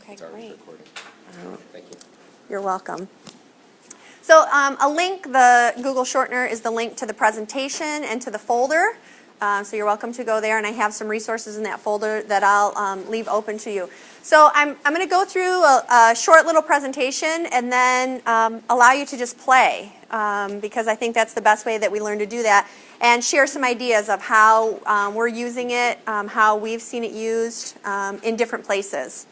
Okay, It's already great. recording. Thank you. You're welcome. So a link, the Google Shortener is the link to the presentation and to the folder. So you're welcome to go there, and I have some resources in that folder that I'll leave open to you. So I'm going to go through a short little presentation and then allow you to just play because I think that's the best way that we learn to do that, and share some ideas of how we're using it, how we've seen it used in different places.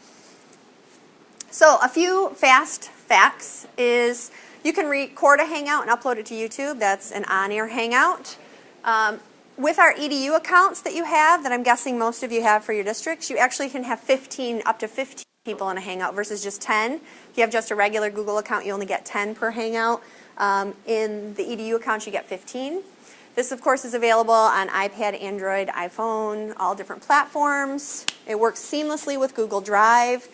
So a few fast facts is you can record a Hangout and upload it to YouTube. That's an on-air Hangout. With our EDU accounts that you have, that I'm guessing most of you have for your districts, you actually can have up to 15 people in a Hangout versus just 10. If you have just a regular Google account, you only get 10 per Hangout. In the EDU accounts, you get 15. This, of course, is available on iPad, Android, iPhone, all different platforms. It works seamlessly with Google Drive.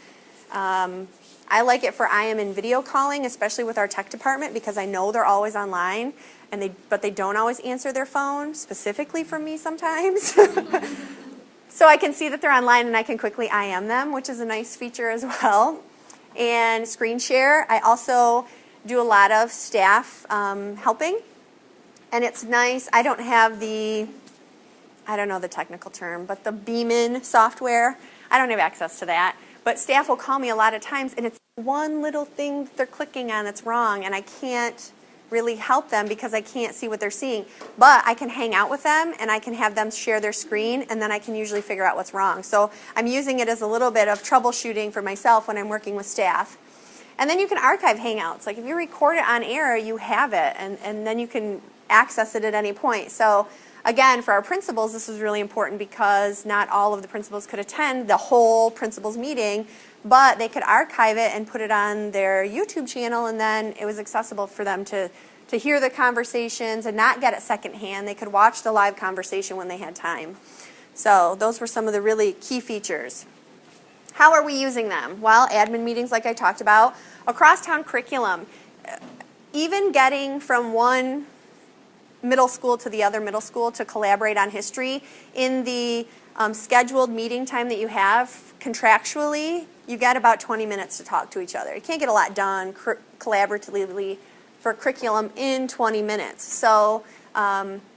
I like it for IM and video calling, especially with our tech department, because I know they're always online, but they don't always answer their phone, specifically from me sometimes. So I can see that they're online and I can quickly IM them, which is a nice feature as well. And screen share. I also do a lot of staff helping, and it's nice. I don't have I don't know the technical term, but the Beamin software, I don't have access to that. But staff will call me a lot of times, and it's one little thing they're clicking on that's wrong, and I can't really help them because I can't see what they're seeing. But I can hang out with them, and I can have them share their screen, and then I can usually figure out what's wrong. So I'm using it as a little bit of troubleshooting for myself when I'm working with staff. And then you can archive Hangouts. Like if you record it on air, you have it, and then you can access it at any point. So again, for our principals, this was really important because not all of the principals could attend the whole principals meeting, but they could archive it and put it on their YouTube channel, and then it was accessible for them to hear the conversations and not get it secondhand. They could watch the live conversation when they had time. So those were some of the really key features. How are we using them? Well, admin meetings like I talked about, across-town curriculum, even getting from one middle school to the other middle school to collaborate on history. In the scheduled meeting time that you have contractually, you get about 20 minutes to talk to each other. You can't get a lot done collaboratively for curriculum in 20 minutes. So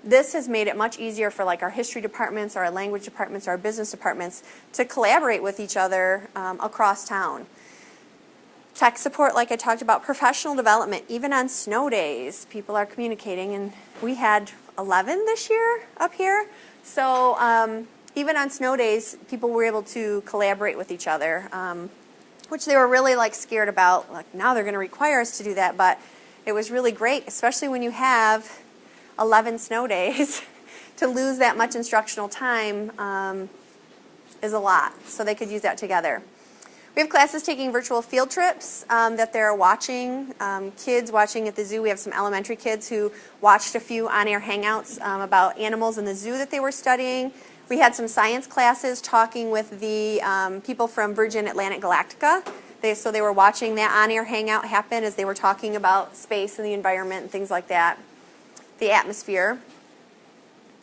this has made it much easier for like our history departments, our language departments, our business departments to collaborate with each other across town. Tech support, like I talked about, professional development, even on snow days, people are communicating, and we had 11 this year up here. So even on snow days, people were able to collaborate with each other, which they were really like scared about. Like now they're going to require us to do that, but it was really great, especially when you have 11 snow days. To lose that much instructional time is a lot, so they could use that together. We have classes taking virtual field trips that they're watching, kids watching at the zoo. We have some elementary kids who watched a few on-air Hangouts about animals in the zoo that they were studying. We had some science classes talking with the people from Virgin Atlantic Galactica. So they were watching that on-air Hangout happen as they were talking about space and the environment and things like that, the atmosphere.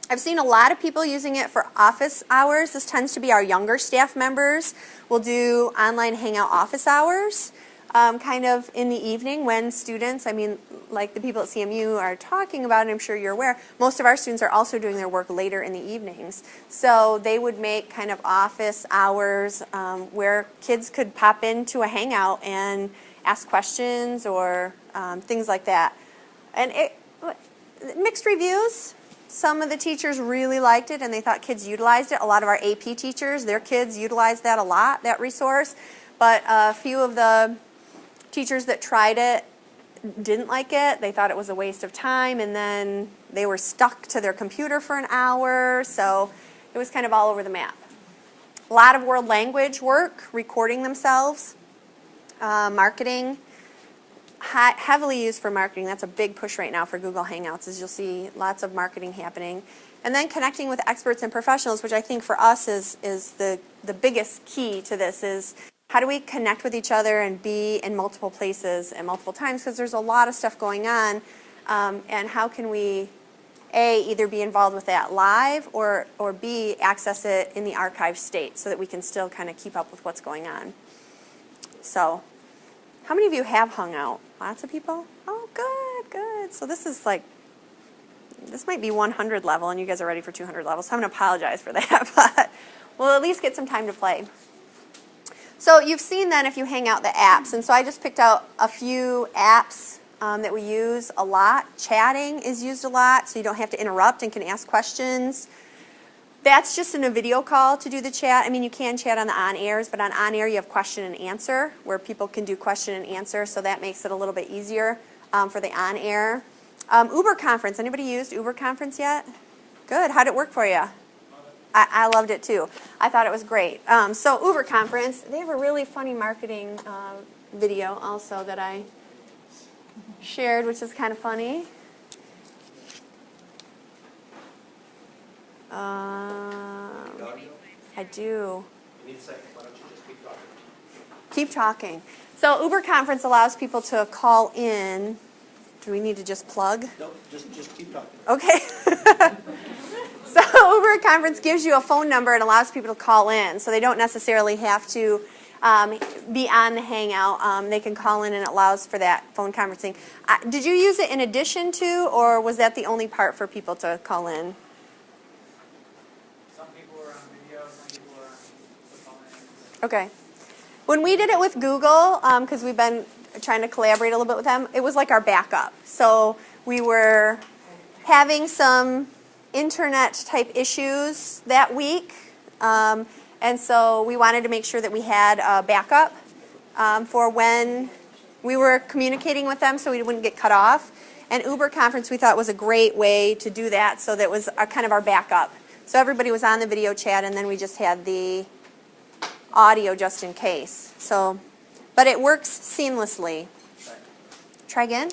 I've seen a lot of people using it for office hours. This tends to be our younger staff members. We'll do online Hangout office hours kind of in the evening when students, like the people at CMU are talking about, and I'm sure you're aware, most of our students are also doing their work later in the evenings. So they would make kind of office hours where kids could pop into a Hangout and ask questions or things like that. And mixed reviews. Some of the teachers really liked it and they thought kids utilized it. A lot of our AP teachers, their kids utilized that a lot, that resource. But a few of the teachers that tried it didn't like it. They thought it was a waste of time, and then they were stuck to their computer for an hour. So it was kind of all over the map. A lot of world language work, recording themselves, marketing. Heavily used for marketing. That's a big push right now for Google Hangouts, as you'll see lots of marketing happening. And then connecting with experts and professionals, which I think for us is the biggest key to this, is how do we connect with each other and be in multiple places and multiple times, because there's a lot of stuff going on, and how can we, A, either be involved with that live, or B, access it in the archive state so that we can still kind of keep up with what's going on. So, how many of you have hung out? Lots of people? Oh, good, good. So this is like, this might be 100 level, and you guys are ready for 200 levels, so I'm going to apologize for that, but we'll at least get some time to play. So you've seen then if you hang out the apps, and so I just picked out a few apps that we use a lot. Chatting is used a lot, so you don't have to interrupt and can ask questions. That's just in a video call to do the chat. I mean, you can chat on the on-airs, but on on-air you have question and answer, where people can do question and answer, so that makes it a little bit easier for the on-air. Uber Conference, anybody used Uber Conference yet? Good, how'd it work for you? I loved it too. I thought it was great. So Uber Conference, they have a really funny marketing video also that I shared, which is kind of funny. I do. You need a second. Why don't you just keep talking? Keep talking. So Uber Conference allows people to call in. Do we need to just plug? No, just keep talking. Okay. So Uber Conference gives you a phone number and allows people to call in. So they don't necessarily have to be on the Hangout. They can call in, and it allows for that phone conferencing. Did you use it in addition to, or was that the only part for people to call in? Some people are on video, some people are on the phone. Okay. When we did it with Google, because we've been trying to collaborate a little bit with them, it was like our backup. So we were having some internet type issues that week, and so we wanted to make sure that we had a backup for when we were communicating with them so we wouldn't get cut off. And Uber Conference we thought was a great way to do that, so that was kind of our backup. So everybody was on the video chat, and then we just had the audio just in case. So, but it works seamlessly. Try again.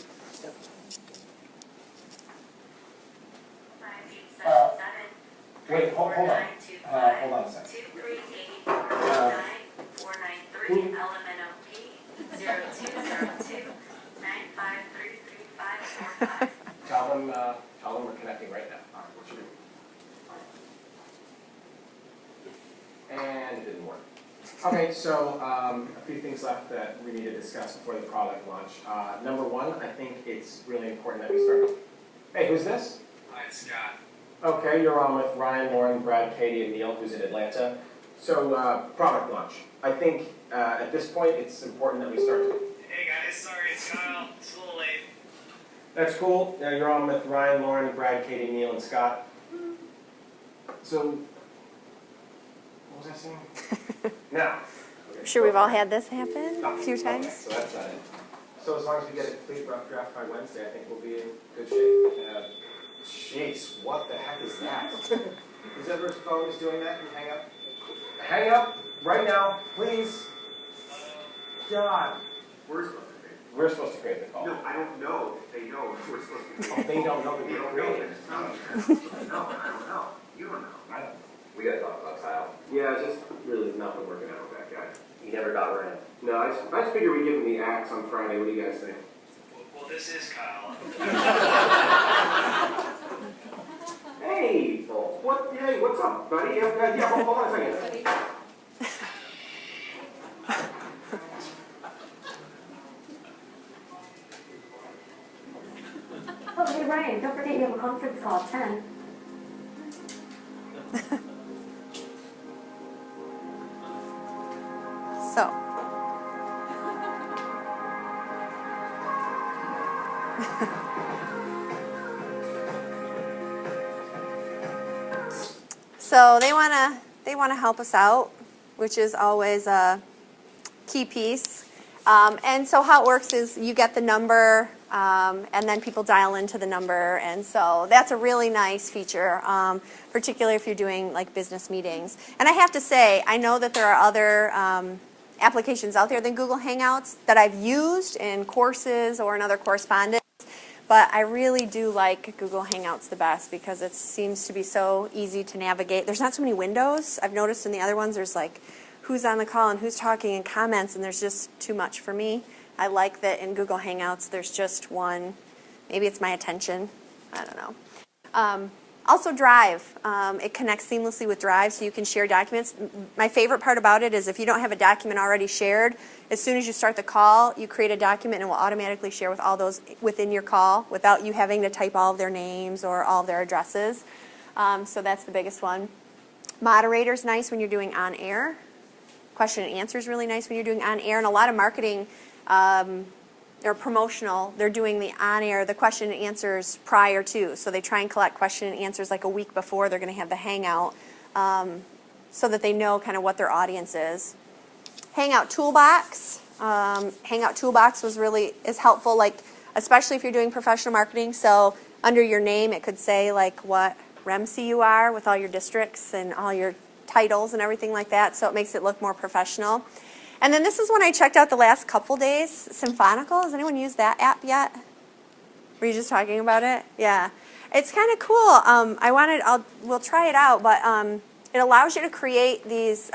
Wait, hold on. Hold on a second. Tell them we're connecting right now. All right, what you do? And it didn't work. Okay, so a few things left that we need to discuss before the product launch. Number one, I think it's really important that we start. Hey, who's this? Hi, it's Scott. Okay, you're on with Ryan, Lauren, Brad, Katie, and Neil, who's in Atlanta. So, product launch. I think at this point it's important that we start. Hey guys, sorry, it's Kyle. It's a little late. That's cool. You're on with Ryan, Lauren, Brad, Katie, Neil, and Scott. So, what was I saying? Now. I'm sure we've all had this happen a few Okay, times. so that's not it. So as long as we get a complete rough draft by Wednesday, I think we'll be in good shape. Jeez, what the heck is that? Is everyone's phone is doing that? Can you hang up? Hang up right now, please. God. We're supposed to create the call. No, I don't know if they know if we're supposed to. Oh, they don't know that They we don't know created that it. it's coming. No, I don't know. You don't know. I don't know. We gotta talk about Kyle. Yeah, just really not been working out with that guy. He never got around. No, I just figured we'd give him the axe on Friday. What do you guys think? Well, this is Kyle. Hey, what? Hey, what's up, buddy? Yeah, hold on a second. Oh, hey Ryan, don't forget you have a conference call at 10. So. So they want to help us out, which is always a key piece. And so how it works is you get the number, and then people dial into the number, and so that's a really nice feature, particularly if you're doing like business meetings. And I have to say, I know that there are other applications out there than Google Hangouts that I've used in courses or in other correspondence, but I really do like Google Hangouts the best because it seems to be so easy to navigate. There's not so many windows. I've noticed in the other ones there's like who's on the call and who's talking and comments, and there's just too much for me. I like that in Google Hangouts there's just one. Maybe it's my attention. I don't know. Also Drive, it connects seamlessly with Drive so you can share documents. My favorite part about it is if you don't have a document already shared, as soon as you start the call, you create a document and it will automatically share with all those within your call without you having to type all of their names or all of their addresses. So that's the biggest one. Moderator's nice when you're doing on air. Question and answer is really nice when you're doing on air, and a lot of marketing or promotional, they're doing the on air, the question and answers prior to. So they try and collect question and answers like a week before they're going to have the hangout, so that they know kind of what their audience is. Hangout Toolbox. Hangout Toolbox is helpful, like especially if you're doing professional marketing. So under your name, it could say like what REMC you are with all your districts and all your titles and everything like that, so it makes it look more professional. And then this is one I checked out the last couple days, Symphonical. Has anyone used that app yet? Were you just talking about it? Yeah. It's kind of cool. We'll try it out, but it allows you to create these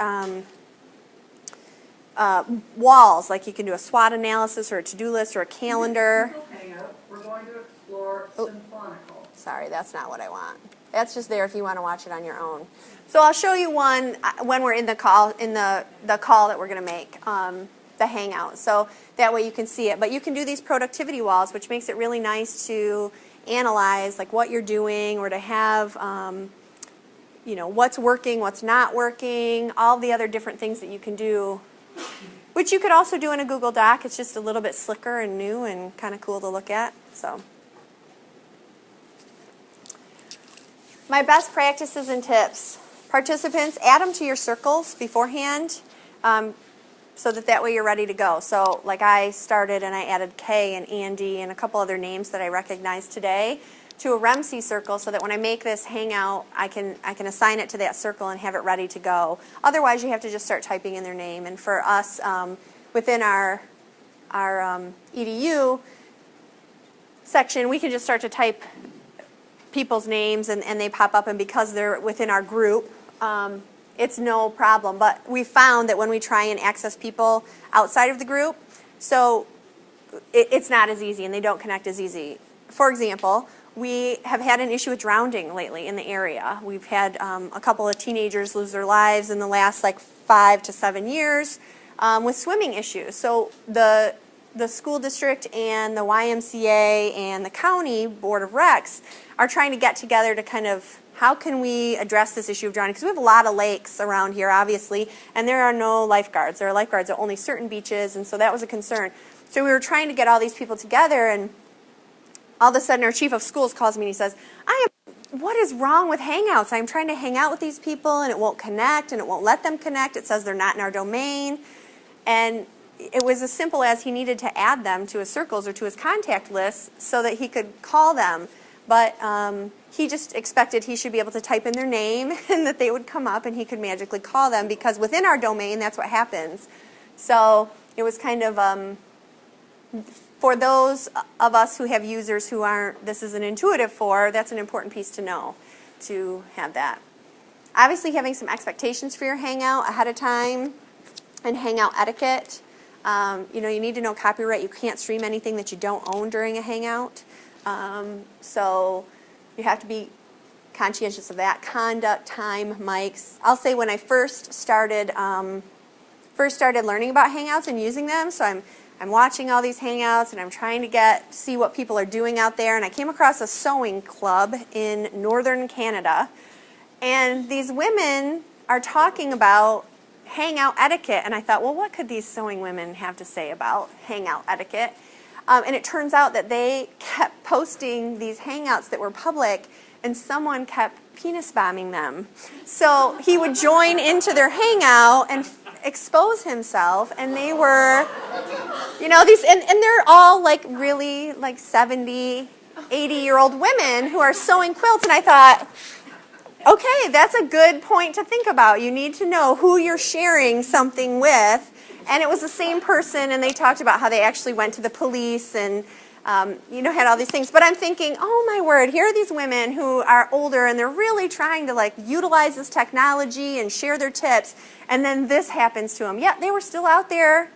walls, like you can do a SWOT analysis or a to-do list or a calendar. Hangout, we're going to explore Symphonical. Sorry, that's not what I want. That's just there if you want to watch it on your own. So I'll show you one when we're in the call, the call that we're going to make, the Hangout. So that way you can see it. But you can do these productivity walls, which makes it really nice to analyze like what you're doing or to have, what's working, what's not working, all the other different things that you can do, which you could also do in a Google Doc. It's just a little bit slicker and new and kind of cool to look at. So. My best practices and tips. Participants, add them to your circles beforehand so that way you're ready to go. So like I started and I added Kay and Andy and a couple other names that I recognize today to a REMC circle so that when I make this hangout, I can assign it to that circle and have it ready to go. Otherwise, you have to just start typing in their name. And for us, within our EDU section, we can just start to type people's names and they pop up, and because they're within our group, it's no problem. But we found that when we try and access people outside of the group, so it's not as easy and they don't connect as easy. For example, we have had an issue with drowning lately in the area. We've had a couple of teenagers lose their lives in the last 5 to 7 years with swimming issues. So the school district and the YMCA and the county board of recs are trying to get together to kind of, how can we address this issue of drowning? Because we have a lot of lakes around here, obviously, and there are no lifeguards. There are lifeguards at only certain beaches, and so that was a concern. So we were trying to get all these people together, and all of a sudden our chief of schools calls me and he says, what is wrong with Hangouts? I'm trying to hang out with these people, and it won't connect, and it won't let them connect. It says they're not in our domain. And it was as simple as he needed to add them to his circles or to his contact list so that he could call them. But he just expected he should be able to type in their name and that they would come up and he could magically call them, because within our domain, that's what happens. So it was kind of, for those of us who have users who aren't, this isn't intuitive for, that's an important piece to know, to have that. Obviously having some expectations for your Hangout ahead of time and Hangout etiquette. You need to know copyright. You can't stream anything that you don't own during a Hangout. So you have to be conscientious of that. Conduct, time, mics. I'll say when I first started learning about Hangouts and using them, so I'm watching all these Hangouts and I'm trying to see what people are doing out there, and I came across a sewing club in northern Canada, and these women are talking about Hangout etiquette, and I thought, well, what could these sewing women have to say about Hangout etiquette? And it turns out that they kept posting these Hangouts that were public, and someone kept penis bombing them. So he would join into their Hangout and expose himself, and they were, these, and they're all really 70, 80-year-old women who are sewing quilts, and I thought, okay, that's a good point to think about. You need to know who you're sharing something with. And it was the same person, and they talked about how they actually went to the police and, had all these things. But I'm thinking, oh my word, here are these women who are older, and they're really trying to utilize this technology and share their tips, and then this happens to them. Yeah, they were still out there,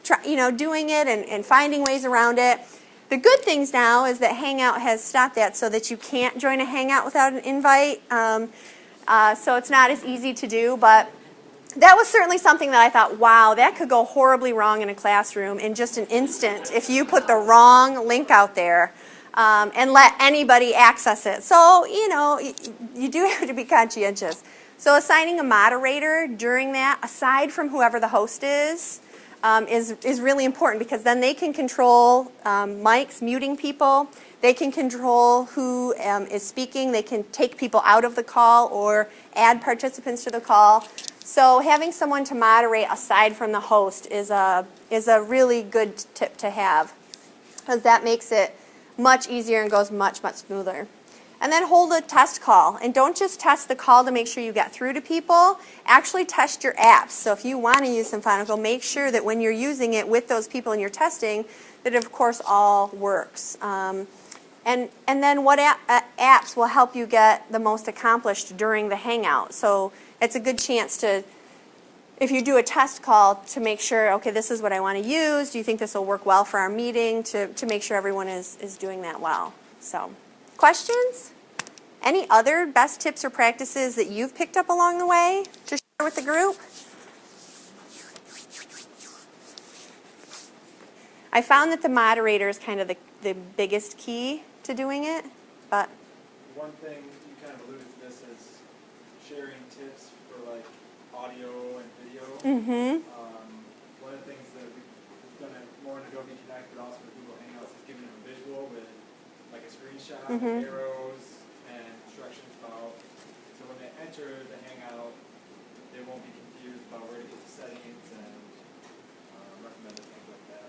doing it and finding ways around it. The good things now is that Hangout has stopped that so that you can't join a Hangout without an invite. So it's not as easy to do, but that was certainly something that I thought, wow, that could go horribly wrong in a classroom in just an instant if you put the wrong link out there and let anybody access it. So, you know, you do have to be conscientious. So assigning a moderator during that, aside from whoever the host is really important because then they can control mics, muting people. They can control who is speaking. They can take people out of the call or add participants to the call. So having someone to moderate aside from the host is a really good tip to have because that makes it much easier and goes much, much smoother. And then hold a test call. And don't just test the call to make sure you get through to people. Actually test your apps. So if you want to use Symphonical, make sure that when you're using it with those people and you're testing, that it of course all works. And then what apps will help you get the most accomplished during the Hangout. So it's a good chance to, if you do a test call, to make sure, okay, this is what I want to use. Do you think this will work well for our meeting? To make sure everyone is doing that well. So, questions? Any other best tips or practices that you've picked up along the way to share with the group? I found that the moderator is kind of the biggest key to doing it, but one thing you kind of alluded to this is sharing tips for like audio and video. mm-hmm. One of the things that we've done more in Adobe Connect, but also with Google Hangouts, is giving them a visual with like a screenshot, arrows, and instructions about. So when they enter the Hangout, they won't be confused about where to get the settings and recommended things like that.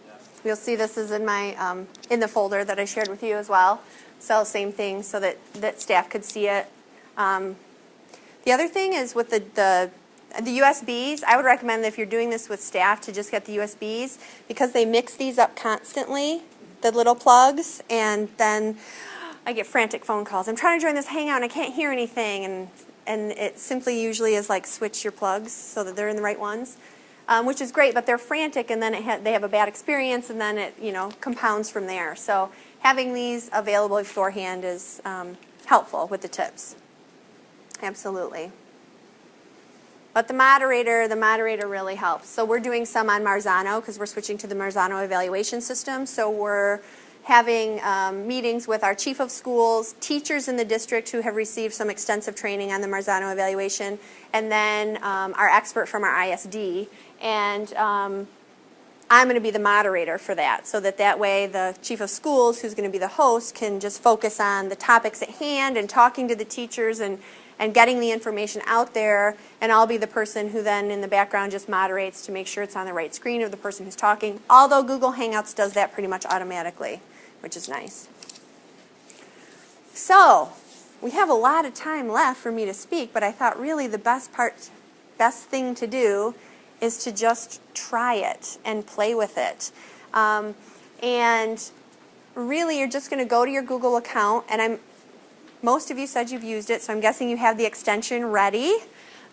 Yes. You'll see this is in my in the folder that I shared with you as well. So same thing, so that staff could see it. The other thing is with the USBs. I would recommend that if you're doing this with staff to just get the USBs because they mix these up constantly, the little plugs, and then I get frantic phone calls. I'm trying to join this Hangout and I can't hear anything, and it simply usually is like switch your plugs so that they're in the right ones. Which is great, but they're frantic, and then they have a bad experience, and then it compounds from there. So having these available beforehand is helpful with the tips. Absolutely. But the moderator really helps. So we're doing some on Marzano because we're switching to the Marzano evaluation system. So we're having meetings with our chief of schools, teachers in the district who have received some extensive training on the Marzano evaluation, and then our expert from our ISD. And I'm going to be the moderator for that, so that way the chief of schools, who's going to be the host, can just focus on the topics at hand and talking to the teachers and getting the information out there, and I'll be the person who then in the background just moderates to make sure it's on the right screen of the person who's talking, although Google Hangouts does that pretty much automatically, which is nice. So, we have a lot of time left for me to speak, but I thought really the best thing to do is to just try it and play with it. And really you're just going to go to your Google account, and most of you said you've used it, so I'm guessing you have the extension ready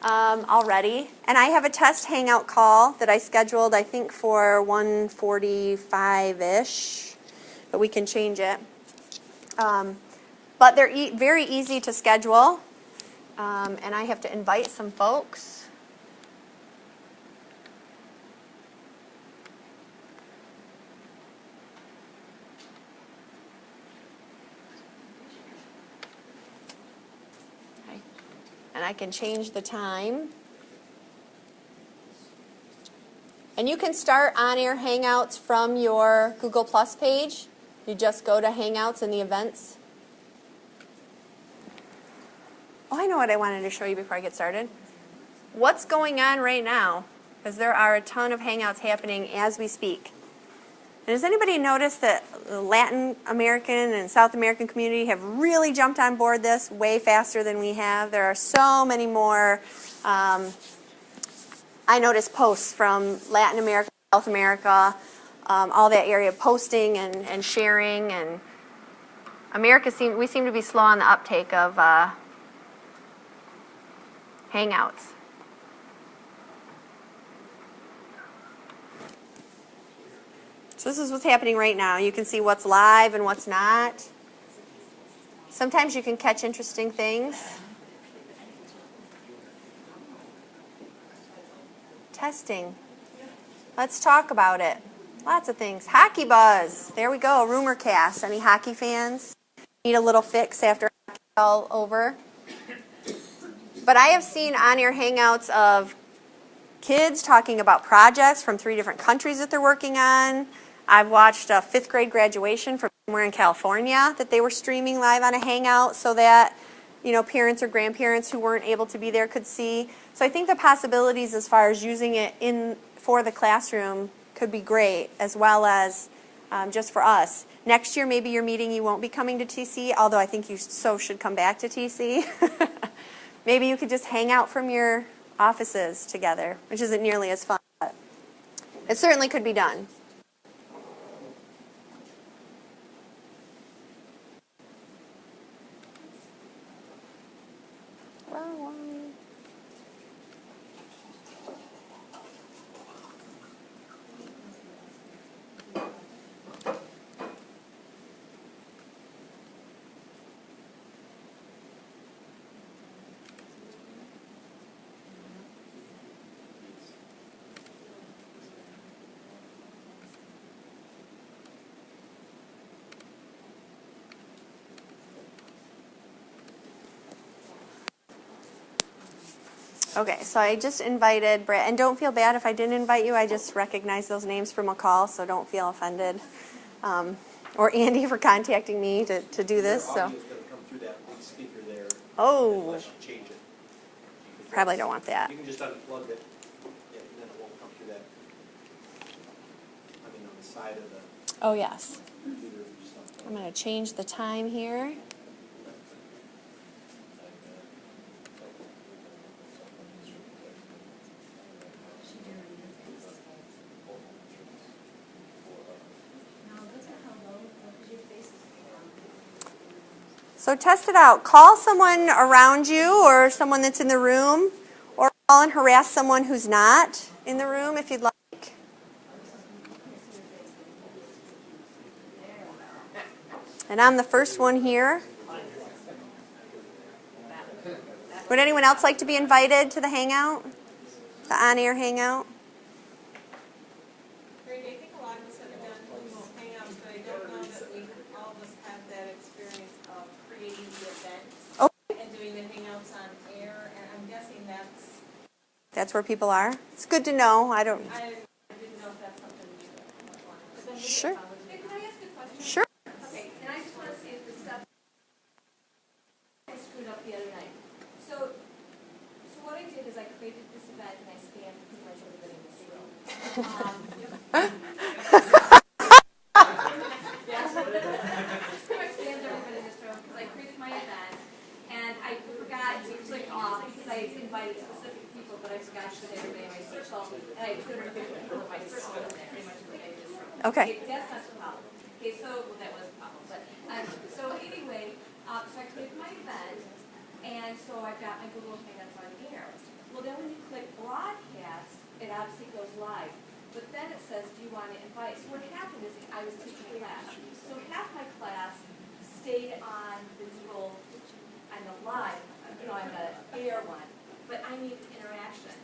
already. And I have a test Hangout call that I scheduled, I think, for 1:45-ish, but we can change it. But they're very easy to schedule, and I have to invite some folks. And I can change the time. And you can start on-air Hangouts from your Google Plus page. You just go to Hangouts in the events. Oh, I know what I wanted to show you before I get started. What's going on right now? Because there are a ton of Hangouts happening as we speak. And has anybody noticed that the Latin American and South American community have really jumped on board this way faster than we have? There are so many more, I noticed posts from Latin America, South America, all that area posting and sharing. And we seem to be slow on the uptake of Hangouts. So this is what's happening right now. You can see what's live and what's not. Sometimes you can catch interesting things. Testing. Let's talk about it. Lots of things. Hockey buzz. There we go. Rumor cast. Any hockey fans? Need a little fix after hockey's all over? But I have seen on-air hangouts of kids talking about projects from 3 different countries that they're working on. I've watched a 5th grade graduation from somewhere in California that they were streaming live on a hangout so that, you know, parents or grandparents who weren't able to be there could see. So I think the possibilities as far as using it for the classroom could be great, as well as just for us. Next year, maybe your meeting, you won't be coming to TC, although I think you should come back to TC. Maybe you could just hang out from your offices together, which isn't nearly as fun, but it certainly could be done. Okay, so I just invited Brett, and don't feel bad if I didn't invite you. I just recognize those names from a call, so don't feel offended. Or Andy for contacting me to do this. So. Your audio is going to come through that big speaker there. Oh. Unless you change it. Probably don't want that. You can just unplug it, yeah, and then it won't come through that. I mean, on the side of the Oh, yes. computer. Just unplug I'm going to change the time here. So test it out. Call someone around you or someone that's in the room, or call and harass someone who's not in the room if you'd like. And I'm the first one here. Would anyone else like to be invited to the hangout? The on-air hangout? Great, I think a lot of us have done Google Hangouts, but I don't know that we all of us have that experience of creating the event and doing the Hangouts on air, and I'm guessing That's where people are? It's good to know. I didn't know if that's something you wanted. Sure. Hey, can I ask a question? Sure. Okay, and I just want to see if the stuff I screwed up the other night. So what I did is I created this event and I scanned pretty much everybody in this room. Yes. Pretty much scanned everybody in this room because I created my event and I forgot to click off because I invited specific people, but I forgot to say everybody in my circle, and I put 250 people in my circle in there, pretty much like I did this room. Okay. That's not the problem. Okay, so, well, that was a problem, but, so anyway, so I created my event, and so I've got my Google Hangouts on air. Well, then when you click broadcast, it obviously goes live, but then it says, do you want to invite? So what happened is I was teaching a class, so half my class stayed on the Google, on the live, on the air one, but I need interaction.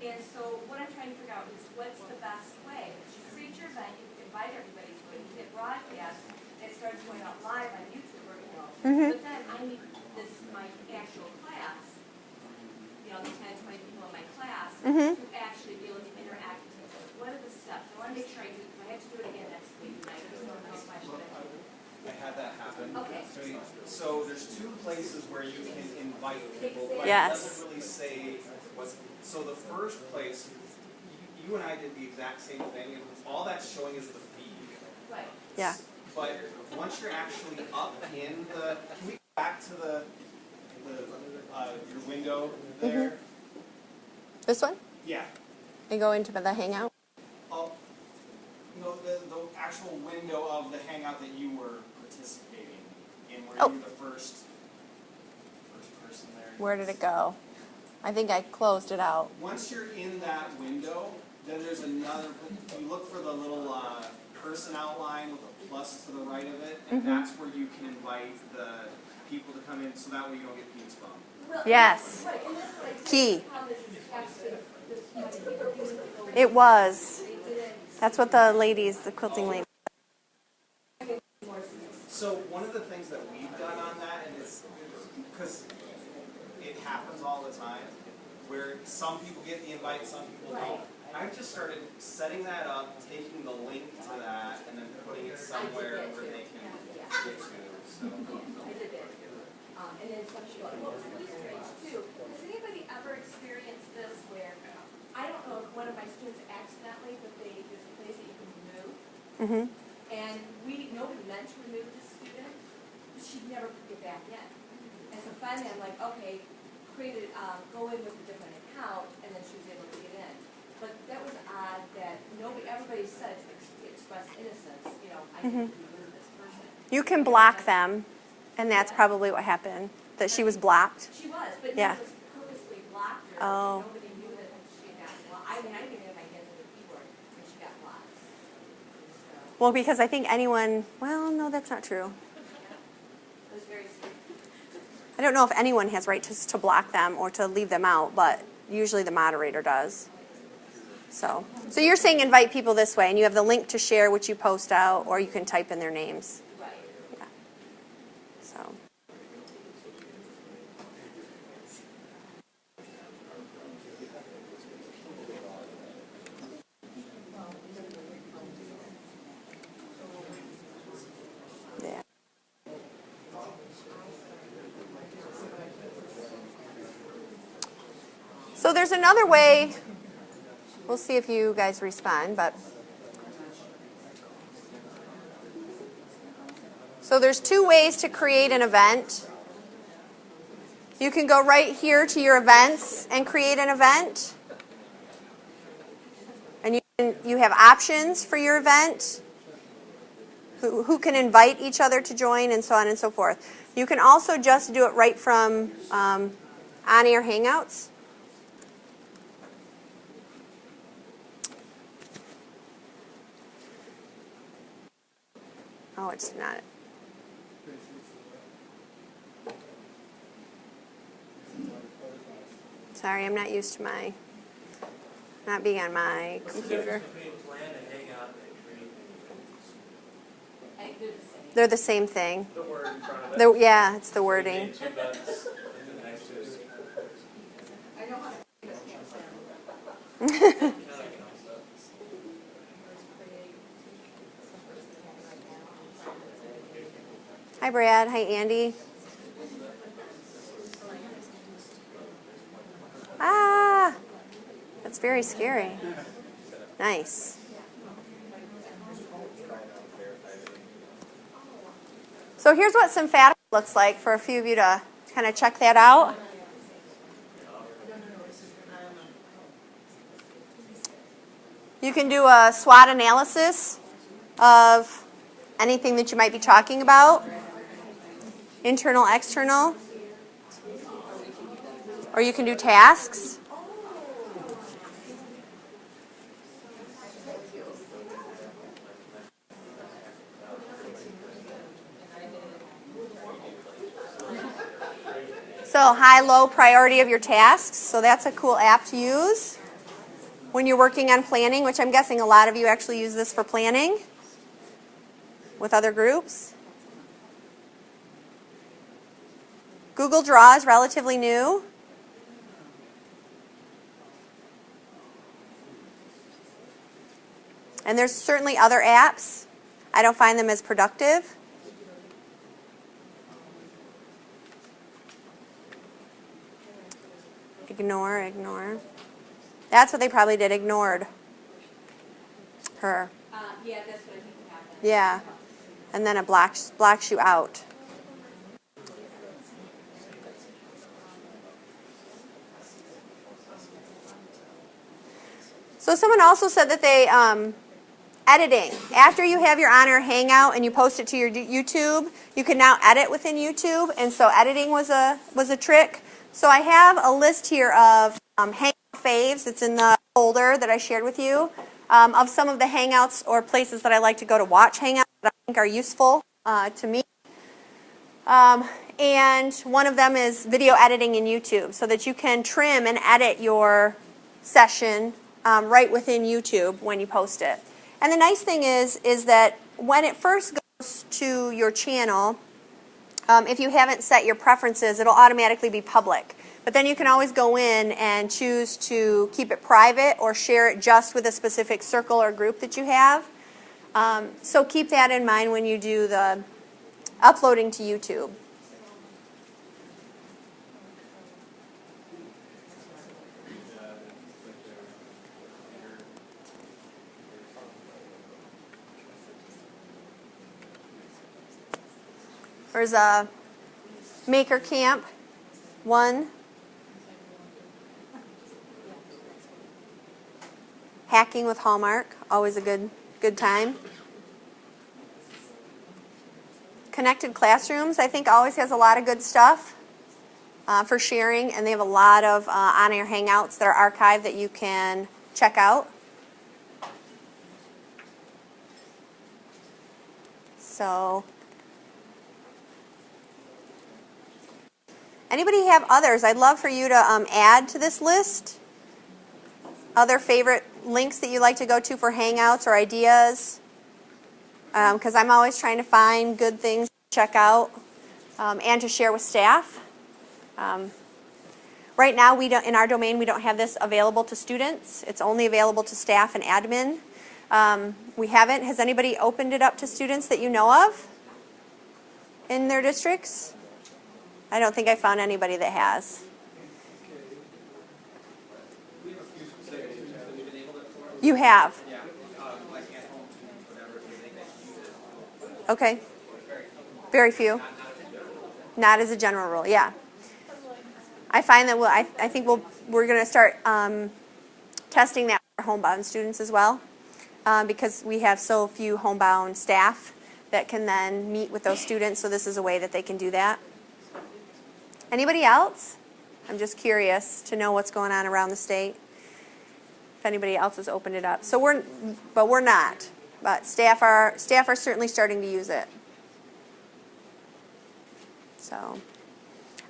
And so what I'm trying to figure out is what's the best way? You create your event, you invite everybody to it, you hit broadcast, and it starts going out live on YouTube or, but then I need my actual class, the 10, 20 people in my class, to actually be able to interact with each other. What are the steps? I want to make sure I do, I have to do it again next week, and I just don't know if I should. I had that happen. Okay. So there's 2 places where you can invite people, but Yes. it doesn't really say what's. So the first place, you and I did the exact same thing, and all that's showing is the feed. Right. Yeah. But once you're actually up in the, can we go back to the your window there? This one? Yeah. And go into the hangout? Oh, no, the actual window of the hangout that you were participating in, where Oh. you were the first person there. Where did it go? I think I closed it out. Once you're in that window, then there's another, you look for the little person outline with a plus to the right of it, and that's where you can invite the people to come in, so that way you don't get ping spam. Well, Yes. right, and that's what I said. Key. The problem is actually, this- It was. That's what the ladies, the quilting ladies. So one of the things that we've done on that, and it's because it happens all the time, where some people get the invite, some people don't. I've just started setting that up, taking the link to that, and then putting it somewhere where they can get to. So. I did it. And then some people, well, it's really strange too. Has anybody ever experienced this where, I don't know if one of my students accidentally, but there's a place that you can remove. Mm-hmm. And nobody meant to remove the student, but she'd never put it back in. And so finally I'm like, okay, go in with a different account, and then she was able to get in. But that was odd that everybody said expressed innocence, I didn't remove this person. You can block them, and that's probably what happened. That she was blocked. She was, but Yeah. no one was purposely blocked her. Oh. Nobody knew that she got blocked. I didn't even have my hands on the keyboard when she got blocked. So, Well, because I think anyone. Well, no, that's not true. it was very sweet. I don't know if anyone has right to block them or to leave them out, but usually the moderator does. So you're saying invite people this way, and you have the link to share which you post out, or you can type in their names. Right. Yeah. So. Yeah. So there's another way. We'll see if you guys respond, but so there's two ways to create an event. You can go right here to your events and create an event. And you have options for your event. Who can invite each other to join, and so on and so forth. You can also just do it right from on-air Hangouts. Oh, it's not. Sorry, I'm not used to not being on my computer. They're the same thing. The word in front of it. Yeah, it's the wording. Two bets and the next is. I know how to Hi, Brad. Hi, Andy. Ah, that's very scary. Nice. So here's what Symphatic looks like for a few of you to kind of check that out. You can do a SWOT analysis of anything that you might be talking about, internal, external, or you can do tasks. So high, low priority of your tasks. So that's a cool app to use when you're working on planning, which I'm guessing a lot of you actually use this for planning with other groups. Google Draw is relatively new. And there's certainly other apps. I don't find them as productive. Ignore. That's what they probably did, ignored her. yeah, that's what I think happened. Yeah. And then it blocks you out. So someone also said that they, editing. After you have your on-air Hangout and you post it to your YouTube, you can now edit within YouTube. And so editing was a trick. So I have a list here of Hangout faves. It's in the folder that I shared with you. of some of the Hangouts or places that I like to go to watch Hangouts that I think are useful to me. And one of them is video editing in YouTube, so that you can trim and edit your session right within YouTube when you post it. And the nice thing is that when it first goes to your channel, if you haven't set your preferences, it'll automatically be public. But then you can always go in and choose to keep it private or share it just with a specific circle or group that you have. So keep that in mind when you do the uploading to YouTube. There's a Maker Camp 1. Hacking with Hallmark, always a good time. Connected Classrooms, I think, always has a lot of good stuff for sharing, and they have a lot of on-air Hangouts that are archived that you can check out. So, anybody have others? I'd love for you to add to this list. Other favorite links that you like to go to for Hangouts or ideas. Because I'm always trying to find good things to check out and to share with staff. Right now, we don't, in our domain, we don't have this available to students. It's only available to staff and admin. We haven't. Has anybody opened it up to students that you know of in their districts? I don't think I found anybody that has. You have? Yeah, like at home, whatever, they use it. Okay. Very few. Not as a general rule, yeah. I find that I think we're going to start testing that for homebound students as well, because we have so few homebound staff that can then meet with those students, so this is a way that they can do that. Anybody else? I'm just curious to know what's going on around the state. If anybody else has opened it up. So we're not. But staff are certainly starting to use it. So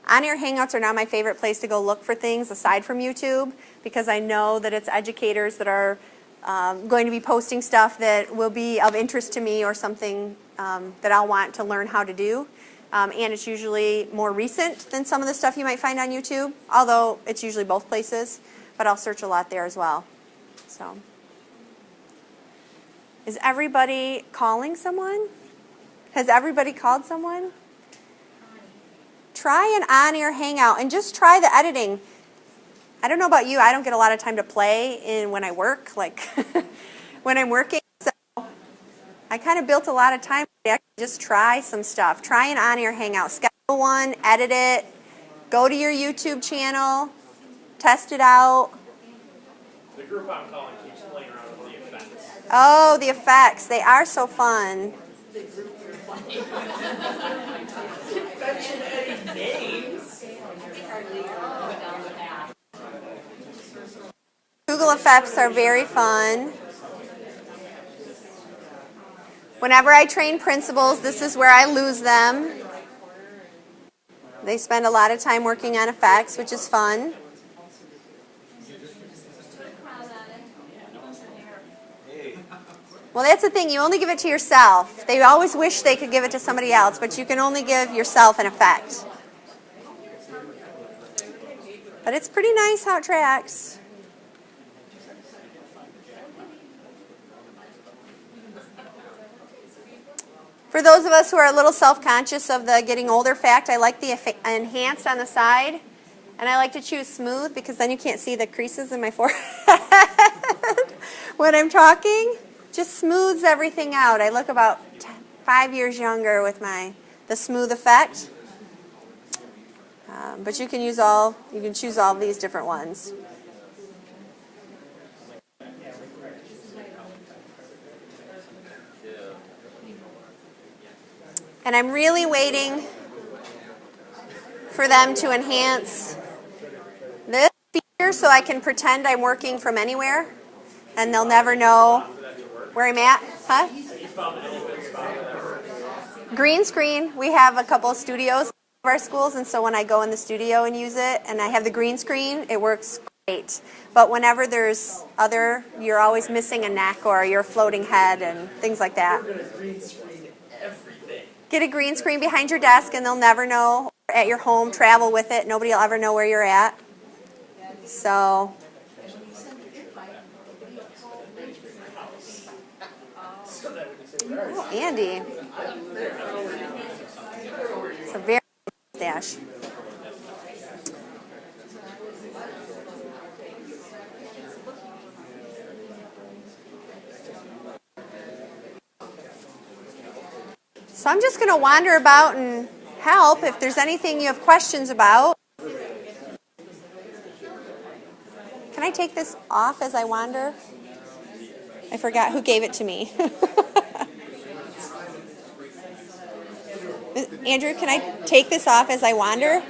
on-air Hangouts are now my favorite place to go look for things aside from YouTube, because I know that it's educators that are going to be posting stuff that will be of interest to me or something that I'll want to learn how to do. And it's usually more recent than some of the stuff you might find on YouTube, although it's usually both places, but I'll search a lot there as well. So, is everybody calling someone? Has everybody called someone? Try an on-air Hangout and just try the editing. I don't know about you, I don't get a lot of time to play when I work, like when I'm working, so I kind of built a lot of time to actually just try some stuff. Try an on-air Hangout, schedule one, edit it, go to your YouTube channel, test it out. The group I'm calling keeps playing around with the effects. Oh, the effects, they are so fun. Google Effects are very fun. Whenever I train principals, this is where I lose them. They spend a lot of time working on effects, which is fun. Well, that's the thing. You only give it to yourself. They always wish they could give it to somebody else, but you can only give yourself an effect. But it's pretty nice how it tracks. For those of us who are a little self-conscious of the getting older fact, I like the enhance on the side. And I like to choose smooth because then you can't see the creases in my forehead when I'm talking. Just smooths everything out. I look about 5 years younger with the smooth effect. But you can choose all of these different ones. And I'm really waiting for them to enhance this feature so I can pretend I'm working from anywhere. and they'll never know where I'm at. Huh? Green screen. We have a couple of studios of our schools, and so when I go in the studio and use it, and I have the green screen, it works great. But whenever there's you're always missing a neck or your floating head and things like that. We're gonna green screen everything. Get a green screen behind your desk, and they'll never know. At your home, travel with it. Nobody will ever know where you're at. So. Oh, Andy. It's a very mustache. So I'm just going to wander about and help if there's anything you have questions about. Can I take this off as I wander? I forgot who gave it to me. Andrew, can I take this off as I wander?